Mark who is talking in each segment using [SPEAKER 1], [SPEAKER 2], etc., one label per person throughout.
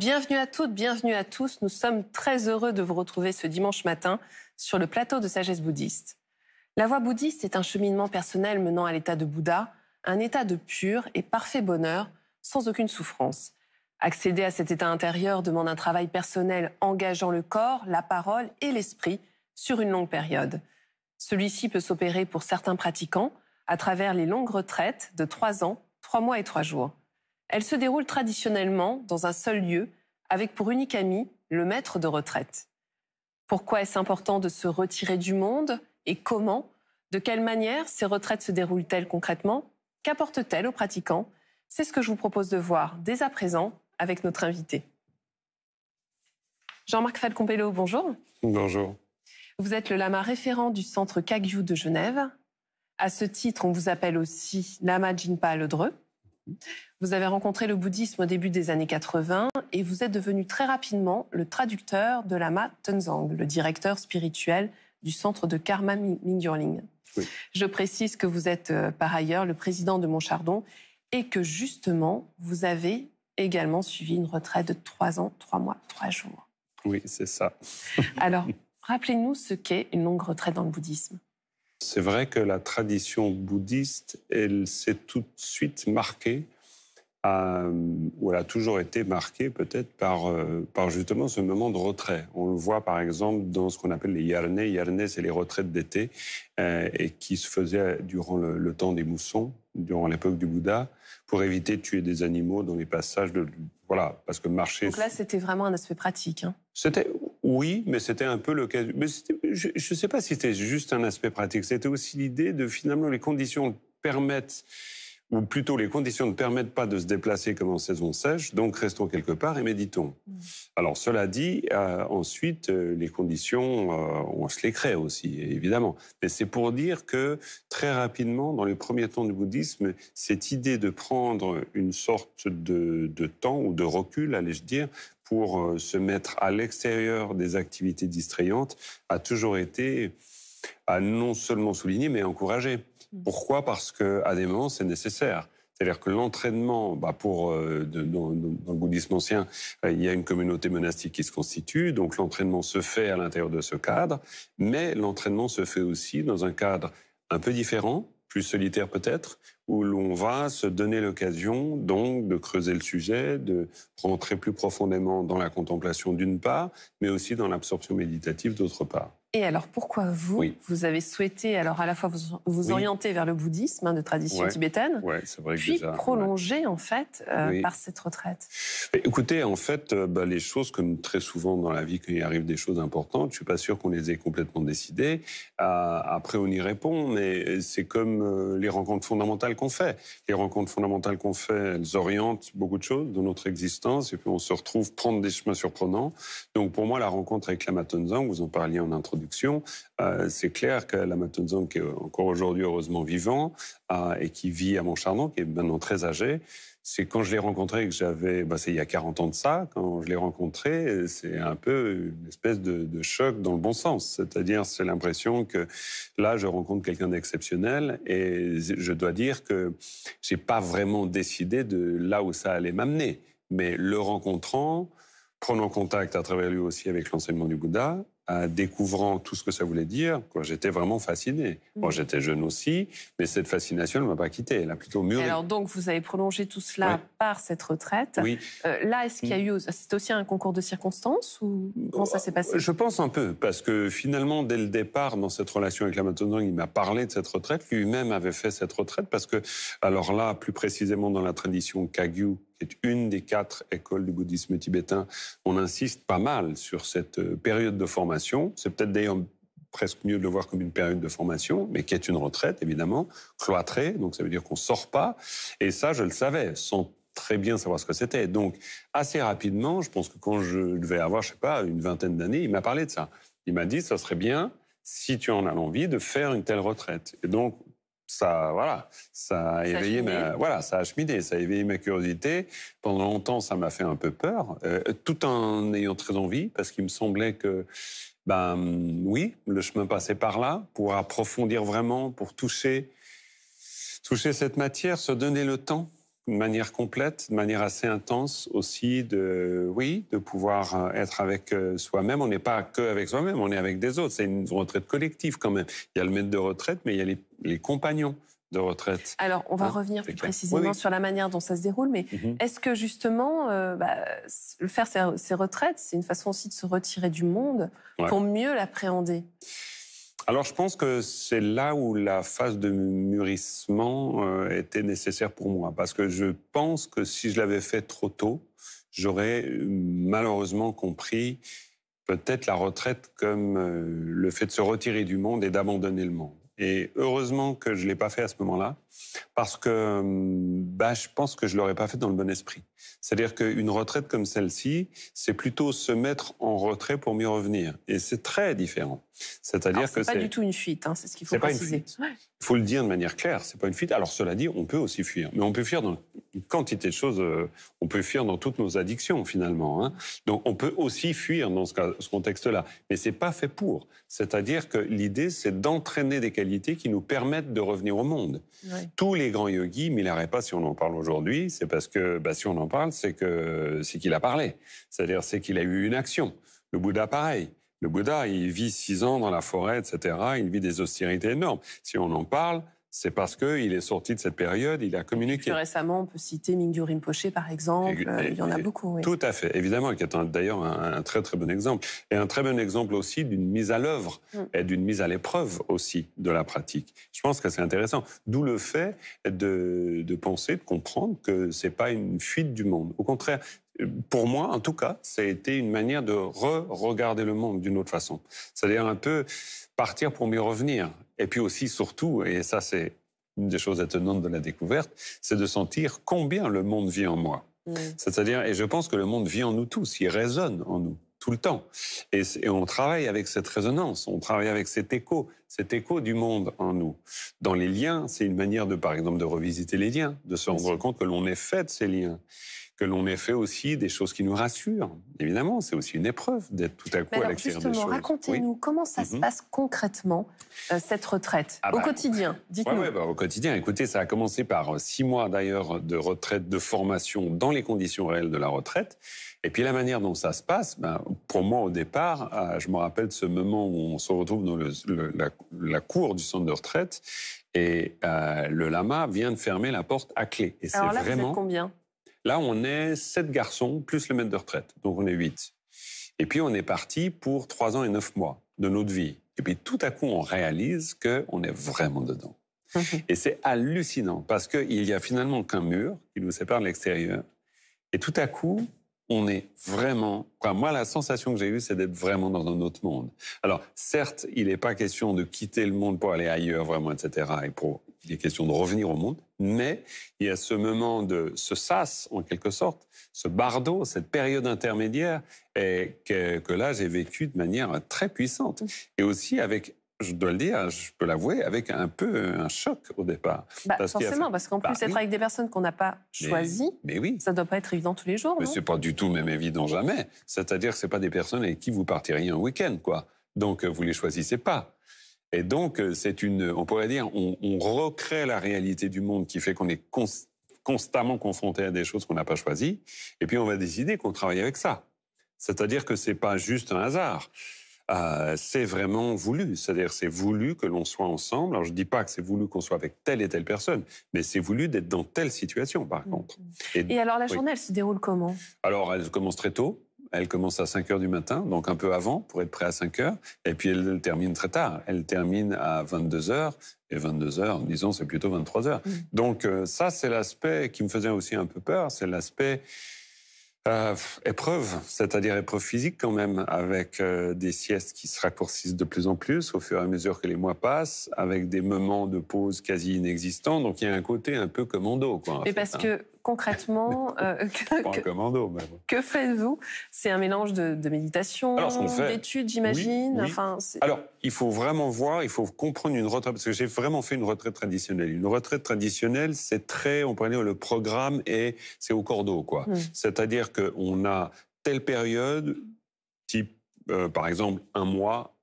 [SPEAKER 1] Bienvenue à toutes, bienvenue à tous. Nous sommes très heureux de vous retrouver ce dimanche matin sur le plateau de Sagesse bouddhiste. La voie bouddhiste est un cheminement personnel menant à l'état de Bouddha, un état de pur et parfait bonheur, sans aucune souffrance. Accéder à cet état intérieur demande un travail personnel engageant le corps, la parole et l'esprit sur une longue période. Celui-ci peut s'opérer pour certains pratiquants à travers les longues retraites de 3 ans, 3 mois et 3 jours. Elle se déroule traditionnellement dans un seul lieu, avec pour unique ami le maître de retraite. Pourquoi est-ce important de se retirer du monde et comment? De quelle manière ces retraites se déroulent-elles concrètement? Qu'apportent-elles aux pratiquants? C'est ce que je vous propose de voir dès à présent avec notre invité. Jean-Marc Falcon-Pello, bonjour.
[SPEAKER 2] Bonjour.
[SPEAKER 1] Vous êtes le lama référent du centre Kagyu de Genève. À ce titre, on vous appelle aussi Lama Jinpa le Dreux. Vous avez rencontré le bouddhisme au début des années 80 et vous êtes devenu très rapidement le traducteur de Lama Tenzang, le directeur spirituel du centre de Karma Mindurling.
[SPEAKER 2] Oui.
[SPEAKER 1] Je précise que vous êtes par ailleurs le président de Montchardon et que justement, vous avez également suivi une retraite de 3 ans, 3 mois, 3 jours.
[SPEAKER 2] Oui, c'est ça.
[SPEAKER 1] Alors, rappelez-nous ce qu'est une longue retraite dans le bouddhisme.
[SPEAKER 2] C'est vrai que la tradition bouddhiste, elle s'est tout de suite marquée, ou elle a toujours été marquée peut-être par justement ce moment de retrait. On le voit par exemple dans ce qu'on appelle les yarne. Yarne, c'est les retraites d'été, et qui se faisaient durant le temps des moussons, durant l'époque du Bouddha, pour éviter de tuer des animaux dans les passages voilà, parce que marcher...
[SPEAKER 1] Donc là, c'était vraiment un aspect pratique.
[SPEAKER 2] Oui, mais c'était un peu le cas... Mais je ne sais pas si c'était juste un aspect pratique. C'était aussi l'idée de, finalement, les conditions permettent... ou plutôt les conditions ne permettent pas de se déplacer comme en saison sèche, donc restons quelque part et méditons. Alors cela dit, ensuite, les conditions, on se les crée aussi, évidemment. Mais c'est pour dire que très rapidement, dans les premiers temps du bouddhisme, cette idée de prendre une sorte de temps ou de recul, allais-je dire, pour se mettre à l'extérieur des activités distrayantes, a toujours été non seulement souligné, mais encouragé. Pourquoi? Parce qu'à des moments, c'est nécessaire. C'est-à-dire que l'entraînement, dans le bouddhisme ancien, il y a une communauté monastique qui se constitue, donc l'entraînement se fait à l'intérieur de ce cadre, mais l'entraînement se fait aussi dans un cadre un peu différent, plus solitaire peut-être, où l'on va se donner l'occasion donc de creuser le sujet, de rentrer plus profondément dans la contemplation d'une part, mais aussi dans l'absorption méditative d'autre part.
[SPEAKER 1] Et alors, pourquoi vous avez souhaité alors à la fois vous orienter vers le bouddhisme de tradition tibétaine,
[SPEAKER 2] c'est vrai que
[SPEAKER 1] puis
[SPEAKER 2] déjà,
[SPEAKER 1] prolonger en fait par cette retraite?
[SPEAKER 2] Écoutez, en fait, les choses, comme très souvent dans la vie, quand il arrive des choses importantes, je suis pas sûr qu'on les ait complètement décidées. Après, on y répond, mais c'est comme les rencontres fondamentales qu'on fait. Les rencontres fondamentales qu'on fait, elles orientent beaucoup de choses dans notre existence, et puis on se retrouve prendre des chemins surprenants. Donc pour moi, la rencontre avec Lama Tenzang, vous en parliez en introduction, c'est clair que Lama Tenzang, qui est encore aujourd'hui heureusement vivant et qui vit à Montchardon, qui est maintenant très âgé, c'est quand je l'ai rencontré, que j'avais, c'est il y a 40 ans de ça, quand je l'ai rencontré, c'est un peu une espèce de choc dans le bon sens. C'est-à-dire, c'est l'impression que là, je rencontre quelqu'un d'exceptionnel et je dois dire que j'ai pas vraiment décidé de là où ça allait m'amener. Mais le rencontrant, prenant contact à travers lui aussi avec l'enseignement du Bouddha, découvrant tout ce que ça voulait dire, j'étais vraiment fasciné. Bon, j'étais jeune aussi, mais cette fascination ne m'a pas quitté, elle a plutôt mûri.
[SPEAKER 1] Et alors donc, vous avez prolongé tout cela par cette retraite.
[SPEAKER 2] Oui.
[SPEAKER 1] Là, est-ce qu'il y a eu... C'était aussi un concours de circonstances ou comment ça s'est passé?
[SPEAKER 2] Je pense un peu, parce que finalement, dès le départ, dans cette relation avec Lama Tenzang, il m'a parlé de cette retraite. Lui-même avait fait cette retraite parce que, alors là, plus précisément dans la tradition Kagyu, qui est une des 4 écoles du bouddhisme tibétain, on insiste pas mal sur cette période de formation. C'est peut-être d'ailleurs presque mieux de le voir comme une période de formation, mais qui est une retraite, évidemment, cloîtrée, donc ça veut dire qu'on sort pas. Et ça, je le savais, sans très bien savoir ce que c'était. Donc, assez rapidement, je pense que quand je devais avoir, je sais pas, une vingtaine d'années, il m'a parlé de ça. Il m'a dit, ça serait bien, si tu en as l'envie, de faire une telle retraite. Et donc, ça a éveillé ça a cheminé, ça a éveillé ma curiosité. Pendant longtemps, ça m'a fait un peu peur, tout en ayant très envie, parce qu'il me semblait que, oui, le chemin passait par là, pour approfondir vraiment, pour toucher cette matière, se donner le temps de manière complète, de manière assez intense aussi, de pouvoir être avec soi-même. On n'est pas que avec soi-même, on est avec des autres. C'est une retraite collective quand même. Il y a le maître de retraite, mais il y a les compagnons de retraite.
[SPEAKER 1] Alors, on va revenir plus précisément sur la manière dont ça se déroule, mais est-ce que justement, faire ces retraites, c'est une façon aussi de se retirer du monde pour mieux l'appréhender?
[SPEAKER 2] Alors, je pense que c'est là où la phase de mûrissement était nécessaire pour moi. Parce que je pense que si je l'avais fait trop tôt, j'aurais malheureusement compris peut-être la retraite comme le fait de se retirer du monde et d'abandonner le monde. Et heureusement que je ne l'ai pas fait à ce moment-là, parce que je pense que je ne l'aurais pas fait dans le bon esprit. C'est-à-dire qu'une retraite comme celle-ci, c'est plutôt se mettre en retrait pour mieux revenir. Et c'est très différent. C'est-à-dire que
[SPEAKER 1] c'est pas du tout une fuite, hein, c'est ce qu'il faut préciser.
[SPEAKER 2] C'est pas une fuite. Il faut le dire de manière claire, c'est pas une fuite. Alors cela dit, on peut aussi fuir, mais on peut fuir dans une quantité de choses. On peut fuir dans toutes nos addictions finalement. Hein. Donc on peut aussi fuir dans ce contexte-là, mais c'est pas fait pour. C'est-à-dire que l'idée, c'est d'entraîner des qualités qui nous permettent de revenir au monde. Ouais. Tous les grands yogis, Milarepa, pas si on en parle aujourd'hui, c'est parce que si on en parle, c'est qu'il a parlé. C'est-à-dire c'est qu'il a eu une action. Le Bouddha, pareil. Le Bouddha, il vit 6 ans dans la forêt, etc. Il vit des austérités énormes. Si on en parle, c'est parce qu'il est sorti de cette période, il a communiqué.
[SPEAKER 1] Plus récemment, on peut citer Mingyur Rinpoché, par exemple. Il y en a beaucoup. Oui.
[SPEAKER 2] Tout à fait, évidemment, qui est d'ailleurs un très, très bon exemple. Et un très bon exemple aussi d'une mise à l'œuvre et d'une mise à l'épreuve aussi de la pratique. Je pense que c'est intéressant. D'où le fait de penser, de comprendre que ce n'est pas une fuite du monde. Au contraire, pour moi, en tout cas, ça a été une manière de re-regarder le monde d'une autre façon. C'est-à-dire un peu partir pour mieux revenir. Et puis aussi, surtout, et ça c'est une des choses étonnantes de la découverte, c'est de sentir combien le monde vit en moi. C'est-à-dire, et je pense que le monde vit en nous tous, il résonne en nous tout le temps. Et on travaille avec cette résonance, on travaille avec cet écho du monde en nous. Dans les liens, c'est une manière de, par exemple, de revisiter les liens, de se rendre compte que l'on est fait de ces liens, que l'on ait fait aussi des choses qui nous rassurent. Évidemment, c'est aussi une épreuve d'être tout à coup à l'extérieur des choses.
[SPEAKER 1] Justement, racontez-nous comment ça se passe concrètement, cette retraite, au quotidien. Dites-nous.
[SPEAKER 2] Au quotidien, écoutez, ça a commencé par 6 mois d'ailleurs de retraite, de formation dans les conditions réelles de la retraite. Et puis la manière dont ça se passe, pour moi au départ, je me rappelle de ce moment où on se retrouve dans la cour du centre de retraite et le lama vient de fermer la porte à clé. Et
[SPEAKER 1] alors là, vous êtes combien ?
[SPEAKER 2] Là, on est 7 garçons, plus le maître de retraite. Donc, on est 8. Et puis, on est parti pour 3 ans et 9 mois de notre vie. Et puis, tout à coup, on réalise qu'on est vraiment dedans. Et c'est hallucinant, parce qu'il n'y a finalement qu'un mur qui nous sépare de l'extérieur. Et tout à coup, on est vraiment... moi, la sensation que j'ai eue, c'est d'être vraiment dans un autre monde. Alors, certes, il n'est pas question de quitter le monde pour aller ailleurs, vraiment, etc. Il est question de revenir au monde, mais il y a ce moment de ce sas, en quelque sorte, ce bardo, cette période intermédiaire, et que là, j'ai vécu de manière très puissante. Et aussi avec, je dois le dire, je peux l'avouer, avec un peu un choc au départ.
[SPEAKER 1] Forcément, parce qu'en plus, être avec des personnes qu'on n'a pas choisies, ça ne doit pas être évident tous les jours,
[SPEAKER 2] mais ce n'est pas du tout même évident jamais. C'est-à-dire que ce n'est pas des personnes avec qui vous partiriez un week-end, quoi. Donc, vous ne les choisissez pas. Et donc, on pourrait dire, on recrée la réalité du monde qui fait qu'on est constamment confronté à des choses qu'on n'a pas choisies. Et puis, on va décider qu'on travaille avec ça. C'est-à-dire que ce n'est pas juste un hasard. C'est vraiment voulu. C'est-à-dire c'est voulu que l'on soit ensemble. Alors, je ne dis pas que c'est voulu qu'on soit avec telle et telle personne, mais c'est voulu d'être dans telle situation, par contre.
[SPEAKER 1] Et alors, la journée, elle se déroule comment ? Alors,
[SPEAKER 2] elle commence très tôt. Elle commence à 5 heures du matin, donc un peu avant, pour être prêt à 5 heures. Et puis, elle termine très tard. Elle termine à 22 heures. Et 22 heures, disons, c'est plutôt 23 heures. Donc, ça, c'est l'aspect qui me faisait aussi un peu peur. C'est l'aspect épreuve, c'est-à-dire épreuve physique quand même, avec des siestes qui se raccourcissent de plus en plus au fur et à mesure que les mois passent, avec des moments de pause quasi inexistants. Donc, il y a un côté un peu commando, quoi.
[SPEAKER 1] Mais parce que concrètement, que faites-vous ? C'est un mélange de méditation, d'études, j'imagine.
[SPEAKER 2] Oui. Alors, il faut vraiment voir, il faut comprendre une retraite, parce que j'ai vraiment fait une retraite traditionnelle. Une retraite traditionnelle, c'est très, on pourrait dire, le programme et c'est au cordeau, quoi. C'est-à-dire qu'on a telle période, type, par exemple, 1 mois,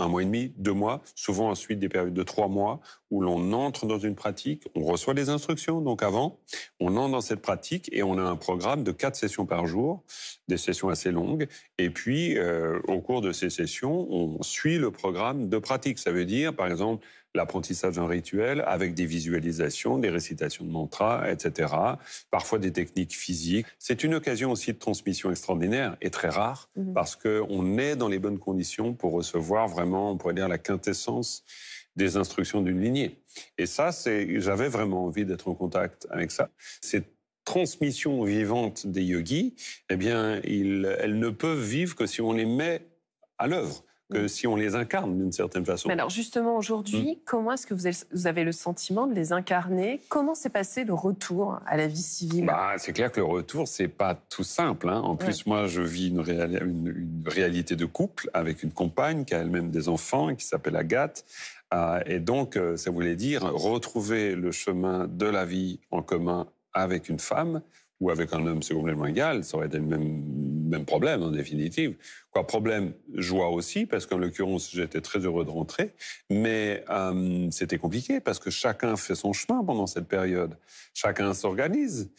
[SPEAKER 2] 1 mois et demi, 2 mois, souvent ensuite des périodes de 3 mois où l'on entre dans une pratique, on reçoit des instructions. Donc avant, on entre dans cette pratique et on a un programme de 4 sessions par jour, des sessions assez longues. Et puis, au cours de ces sessions, on suit le programme de pratique. Ça veut dire, par exemple, l'apprentissage d'un rituel avec des visualisations, des récitations de mantras, etc. Parfois des techniques physiques. C'est une occasion aussi de transmission extraordinaire et très rare parce qu'on est dans les bonnes conditions pour recevoir vraiment, on pourrait dire, la quintessence des instructions d'une lignée. Et ça, j'avais vraiment envie d'être en contact avec ça. Cette transmission vivante des yogis, eh bien, elles ne peuvent vivre que si on les met à l'œuvre, que si on les incarne d'une certaine façon.
[SPEAKER 1] Mais alors justement, aujourd'hui, comment est-ce que vous avez le sentiment de les incarner? Comment s'est passé le retour à la vie civile?
[SPEAKER 2] C'est clair que le retour, c'est pas tout simple. En plus, moi, je vis une réalité de couple avec une compagne qui a elle-même des enfants, qui s'appelle Agathe. Et donc, ça voulait dire retrouver le chemin de la vie en commun avec une femme ou avec un homme, c'est complètement égal. Ça aurait été le même problème, en définitive. Problème, joie aussi, parce qu'en l'occurrence, j'étais très heureux de rentrer. Mais c'était compliqué, parce que chacun fait son chemin pendant cette période. Chacun s'organise.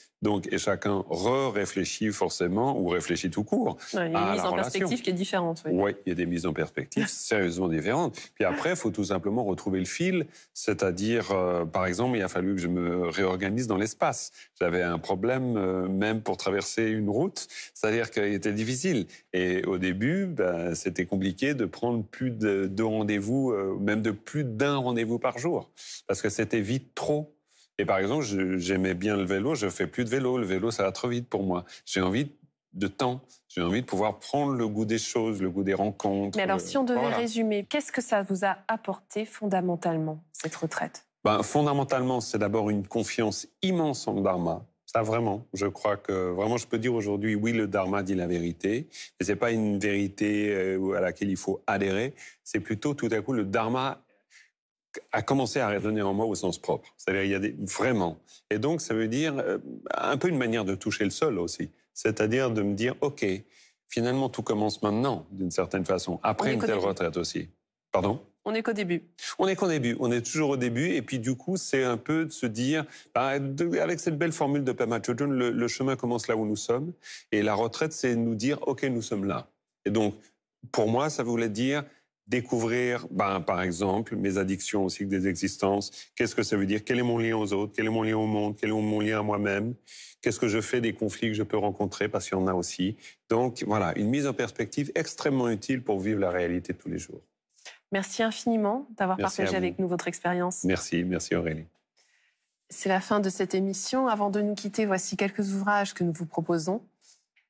[SPEAKER 2] Et chacun réfléchit forcément, ou réfléchit tout court.
[SPEAKER 1] Il y a une mise en perspective qui est différente.
[SPEAKER 2] Oui, il y a des mises en perspective sérieusement différentes. Puis après, il faut tout simplement retrouver le fil. C'est-à-dire, par exemple, il a fallu que je me réorganise dans l'espace. J'avais un problème, même pour traverser une route. C'est-à-dire qu'il était difficile. Et au début, c'était compliqué de prendre plus de 2 rendez-vous, même de plus d'1 rendez-vous par jour. Parce que c'était vite trop. Et par exemple, j'aimais bien le vélo, je fais plus de vélo. Le vélo, ça va trop vite pour moi. J'ai envie de temps. J'ai envie de pouvoir prendre le goût des choses, le goût des rencontres.
[SPEAKER 1] Mais alors, si on devait résumer, qu'est-ce que ça vous a apporté fondamentalement, cette retraite?
[SPEAKER 2] Fondamentalement, c'est d'abord une confiance immense en le Dharma. Ça, vraiment. Je crois que, vraiment, je peux dire aujourd'hui, oui, le Dharma dit la vérité. Mais c'est pas une vérité à laquelle il faut adhérer. C'est plutôt, tout à coup, le Dharma a commencé à résonner en moi au sens propre. C'est-à-dire, il y a vraiment. Et donc, ça veut dire un peu une manière de toucher le sol aussi. C'est-à-dire de me dire, OK, finalement, tout commence maintenant, d'une certaine façon, après une telle retraite aussi. Pardon ?
[SPEAKER 1] On n'est qu'au début.
[SPEAKER 2] On n'est qu'au début. On est toujours au début. Et puis, du coup, c'est un peu de se dire, avec cette belle formule de Pema Chodron, le chemin commence là où nous sommes. Et la retraite, c'est nous dire, OK, nous sommes là. Et donc, pour moi, ça voulait dire découvrir, par exemple, mes addictions aussi, des existences. Qu'est-ce que ça veut dire? Quel est mon lien aux autres? Quel est mon lien au monde? Quel est mon lien à moi-même? Qu'est-ce que je fais des conflits que je peux rencontrer? Parce qu'il y en a aussi. Donc, voilà, une mise en perspective extrêmement utile pour vivre la réalité de tous les jours.
[SPEAKER 1] Merci infiniment d'avoir partagé avec nous votre expérience.
[SPEAKER 2] Merci Aurélie.
[SPEAKER 1] C'est la fin de cette émission. Avant de nous quitter, voici quelques ouvrages que nous vous proposons.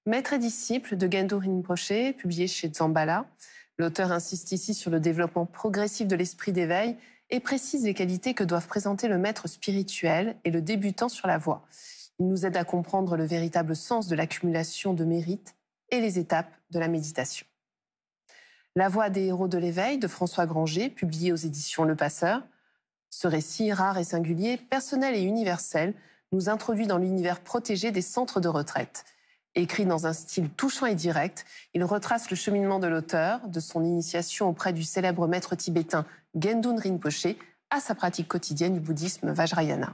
[SPEAKER 1] Maître et disciple de Gendo Rinpoché, publié chez Dzambala. L'auteur insiste ici sur le développement progressif de l'esprit d'éveil et précise les qualités que doivent présenter le maître spirituel et le débutant sur la voie. Il nous aide à comprendre le véritable sens de l'accumulation de mérites et les étapes de la méditation. La voix des héros de l'éveil de François Granger, publié aux éditions Le Passeur. Ce récit rare et singulier, personnel et universel, nous introduit dans l'univers protégé des centres de retraite. Écrit dans un style touchant et direct, il retrace le cheminement de l'auteur, de son initiation auprès du célèbre maître tibétain Gendun Rinpoché à sa pratique quotidienne du bouddhisme Vajrayana.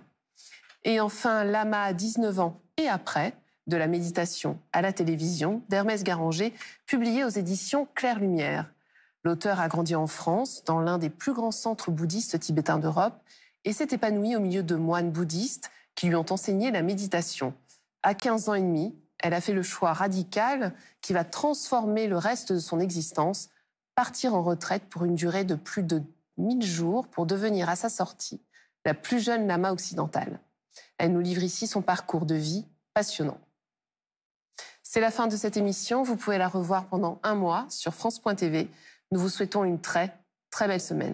[SPEAKER 1] Et enfin, Lama à 19 ans et après, de la méditation à la télévision, d'Hermès Garanger, publié aux éditions Claire Lumière. L'auteur a grandi en France, dans l'un des plus grands centres bouddhistes tibétains d'Europe, et s'est épanoui au milieu de moines bouddhistes qui lui ont enseigné la méditation. À 15 ans et demi, elle a fait le choix radical qui va transformer le reste de son existence, partir en retraite pour une durée de plus de 1000 jours pour devenir à sa sortie la plus jeune lama occidentale. Elle nous livre ici son parcours de vie passionnant. C'est la fin de cette émission. Vous pouvez la revoir pendant 1 mois sur France.tv. Nous vous souhaitons une très, très belle semaine.